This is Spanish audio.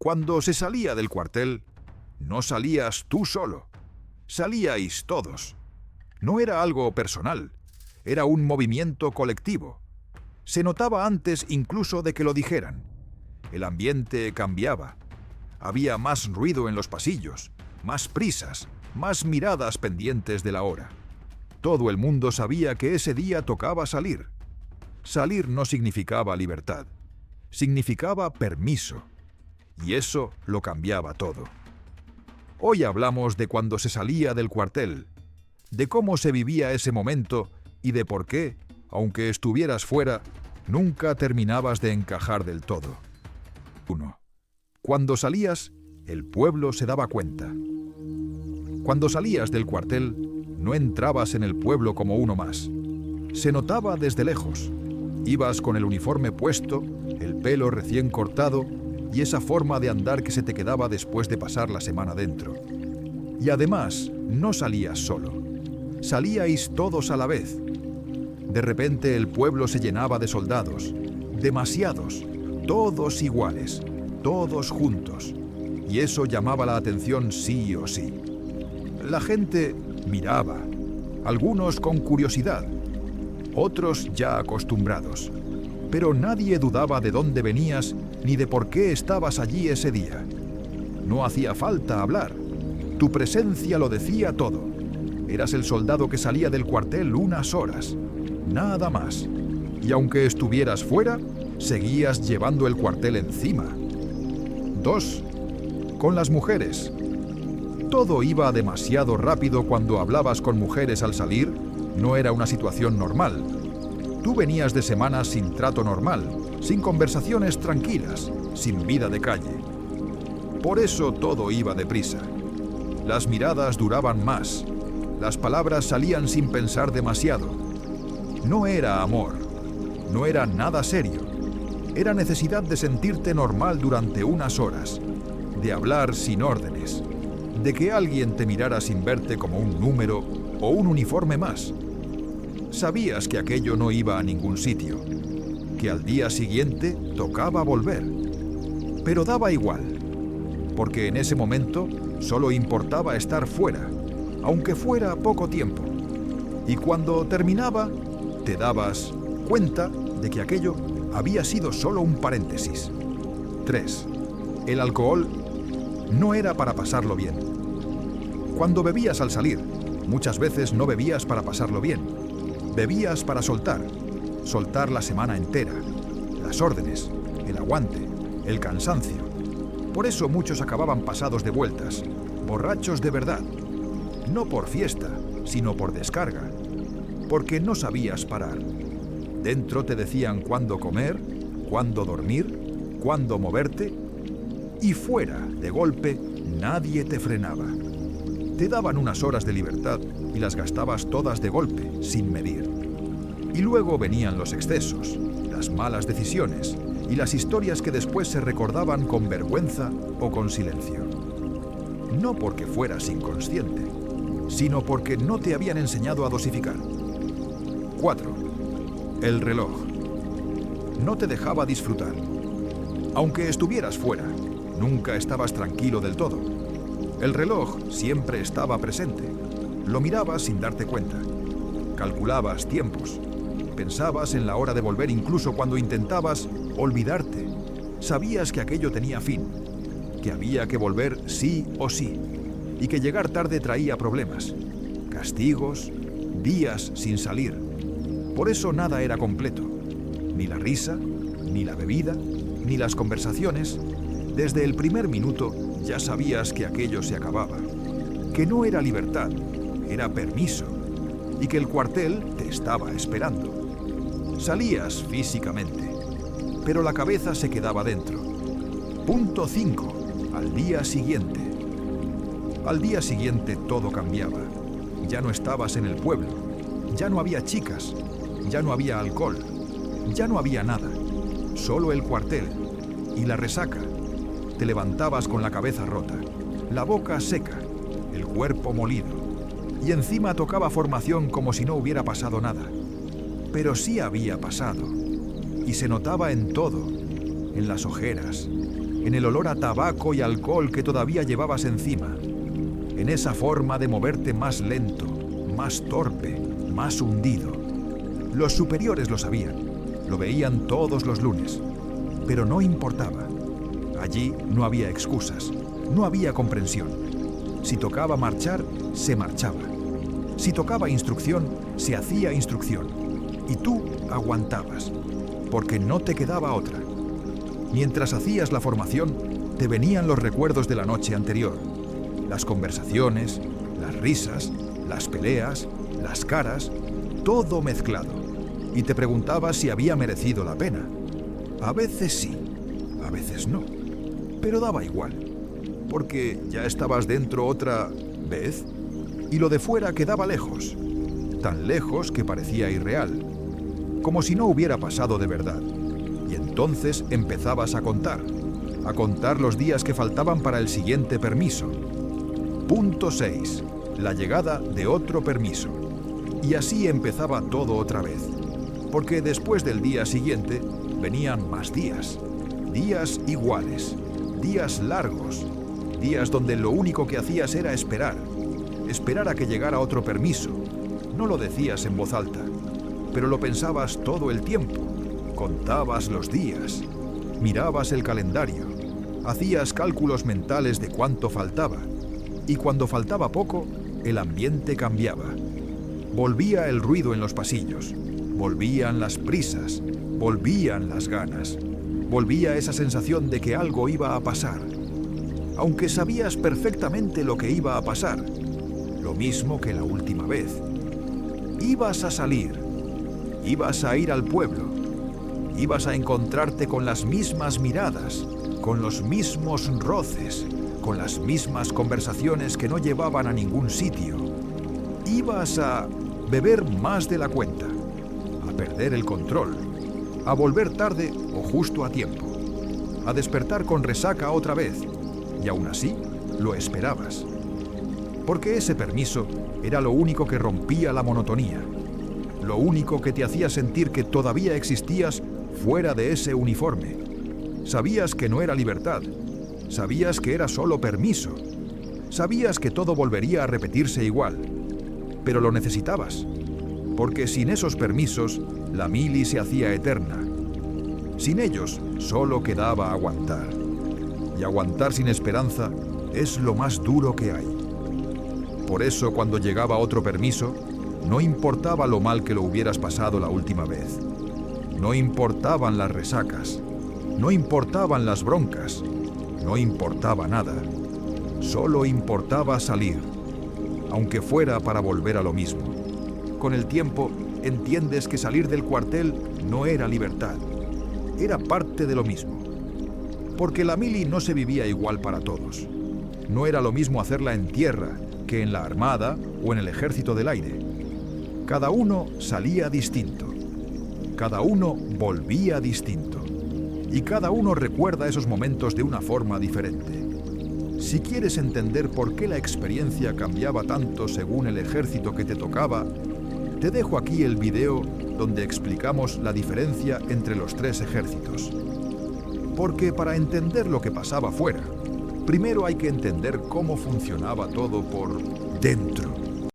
Cuando se salía del cuartel, no salías tú solo, salíais todos. No era algo personal, era un movimiento colectivo. Se notaba antes incluso de que lo dijeran. El ambiente cambiaba. Había más ruido en los pasillos, más prisas, más miradas pendientes de la hora. Todo el mundo sabía que ese día tocaba salir. Salir no significaba libertad, significaba permiso. Y eso lo cambiaba todo. Hoy hablamos de cuando se salía del cuartel, de cómo se vivía ese momento y de por qué, aunque estuvieras fuera, nunca terminabas de encajar del todo. 1. Cuando salías, el pueblo se daba cuenta. Cuando salías del cuartel, no entrabas en el pueblo como uno más. Se notaba desde lejos. Ibas con el uniforme puesto, el pelo recién cortado y esa forma de andar que se te quedaba después de pasar la semana dentro. Y además, no salías solo. Salíais todos a la vez. De repente el pueblo se llenaba de soldados, demasiados, todos iguales, todos juntos. Y eso llamaba la atención sí o sí. La gente miraba, algunos con curiosidad, otros ya acostumbrados. Pero nadie dudaba de dónde venías ni de por qué estabas allí ese día. No hacía falta hablar. Tu presencia lo decía todo. Eras el soldado que salía del cuartel unas horas, nada más. Y aunque estuvieras fuera, seguías llevando el cuartel encima. 2. Con las mujeres. Todo iba demasiado rápido cuando hablabas con mujeres al salir. No era una situación normal. Tú venías de semanas sin trato normal, sin conversaciones tranquilas, sin vida de calle. Por eso todo iba deprisa. Las miradas duraban más. Las palabras salían sin pensar demasiado. No era amor. No era nada serio. Era necesidad de sentirte normal durante unas horas, de hablar sin órdenes, de que alguien te mirara sin verte como un número o un uniforme más. Sabías que aquello no iba a ningún sitio, que al día siguiente tocaba volver. Pero daba igual, porque en ese momento solo importaba estar fuera, aunque fuera poco tiempo. Y cuando terminaba, te dabas cuenta de que aquello había sido solo un paréntesis. 3. El alcohol no era para pasarlo bien. Cuando bebías al salir, muchas veces no bebías para pasarlo bien. Bebías para soltar la semana entera, las órdenes, el aguante, el cansancio. Por eso muchos acababan pasados de vueltas, borrachos de verdad. No por fiesta, sino por descarga. Porque no sabías parar. Dentro te decían cuándo comer, cuándo dormir, cuándo moverte. Y fuera, de golpe, nadie te frenaba. Te daban unas horas de libertad y las gastabas todas de golpe, sin medir. Y luego venían los excesos, las malas decisiones y las historias que después se recordaban con vergüenza o con silencio. No porque fueras inconsciente, sino porque no te habían enseñado a dosificar. 4. El reloj. No te dejaba disfrutar. Aunque estuvieras fuera, nunca estabas tranquilo del todo. El reloj siempre estaba presente. Lo mirabas sin darte cuenta. Calculabas tiempos. Pensabas en la hora de volver incluso cuando intentabas olvidarte. Sabías que aquello tenía fin, que había que volver sí o sí, y que llegar tarde traía problemas, castigos, días sin salir. Por eso nada era completo. Ni la risa, ni la bebida, ni las conversaciones. Desde el primer minuto ya sabías que aquello se acababa, que no era libertad, era permiso, y que el cuartel te estaba esperando. Salías físicamente, pero la cabeza se quedaba dentro. Punto 5. Al día siguiente. Al día siguiente todo cambiaba. Ya no estabas en el pueblo, ya no había chicas, ya no había alcohol, ya no había nada, solo el cuartel y la resaca. Te levantabas con la cabeza rota, la boca seca, el cuerpo molido, y encima tocaba formación como si no hubiera pasado nada. Pero sí había pasado, y se notaba en todo, en las ojeras, en el olor a tabaco y alcohol que todavía llevabas encima, en esa forma de moverte más lento, más torpe, más hundido. Los superiores lo sabían, lo veían todos los lunes, pero no importaba. Allí no había excusas, no había comprensión. Si tocaba marchar, se marchaba. Si tocaba instrucción, se hacía instrucción. Y tú aguantabas, porque no te quedaba otra. Mientras hacías la formación, te venían los recuerdos de la noche anterior. Las conversaciones, las risas, las peleas, las caras, todo mezclado. Y te preguntabas si había merecido la pena. A veces sí, a veces no. Pero daba igual, porque ya estabas dentro otra vez y lo de fuera quedaba lejos, tan lejos que parecía irreal, como si no hubiera pasado de verdad. Y entonces empezabas a contar los días que faltaban para el siguiente permiso. Punto 6. La llegada de otro permiso. Y así empezaba todo otra vez, porque después del día siguiente venían más días, días iguales, días largos, días donde lo único que hacías era esperar a que llegara otro permiso. No lo decías en voz alta, pero lo pensabas todo el tiempo. Contabas los días, mirabas el calendario, hacías cálculos mentales de cuánto faltaba, y cuando faltaba poco, el ambiente cambiaba. Volvía el ruido en los pasillos, volvían las prisas, volvían las ganas, volvía esa sensación de que algo iba a pasar, aunque sabías perfectamente lo que iba a pasar, lo mismo que la última vez. Ibas a salir, ibas a ir al pueblo, ibas a encontrarte con las mismas miradas, con los mismos roces, con las mismas conversaciones que no llevaban a ningún sitio. Ibas a beber más de la cuenta, a perder el control, a volver tarde o justo a tiempo, a despertar con resaca otra vez, y aún así lo esperabas. Porque ese permiso era lo único que rompía la monotonía, lo único que te hacía sentir que todavía existías fuera de ese uniforme. Sabías que no era libertad, sabías que era solo permiso, sabías que todo volvería a repetirse igual, pero lo necesitabas, porque sin esos permisos la mili se hacía eterna. Sin ellos solo quedaba aguantar, y aguantar sin esperanza es lo más duro que hay. Por eso cuando llegaba otro permiso, no importaba lo mal que lo hubieras pasado la última vez, no importaban las resacas, no importaban las broncas, no importaba nada, solo importaba salir, aunque fuera para volver a lo mismo. Con el tiempo entiendes que salir del cuartel no era libertad, era parte de lo mismo. Porque la mili no se vivía igual para todos. No era lo mismo hacerla en tierra que en la armada o en el ejército del aire. Cada uno salía distinto, cada uno volvía distinto, y cada uno recuerda esos momentos de una forma diferente. Si quieres entender por qué la experiencia cambiaba tanto según el ejército que te tocaba, te dejo aquí el video donde explicamos la diferencia entre los tres ejércitos. Porque para entender lo que pasaba fuera, primero hay que entender cómo funcionaba todo por dentro.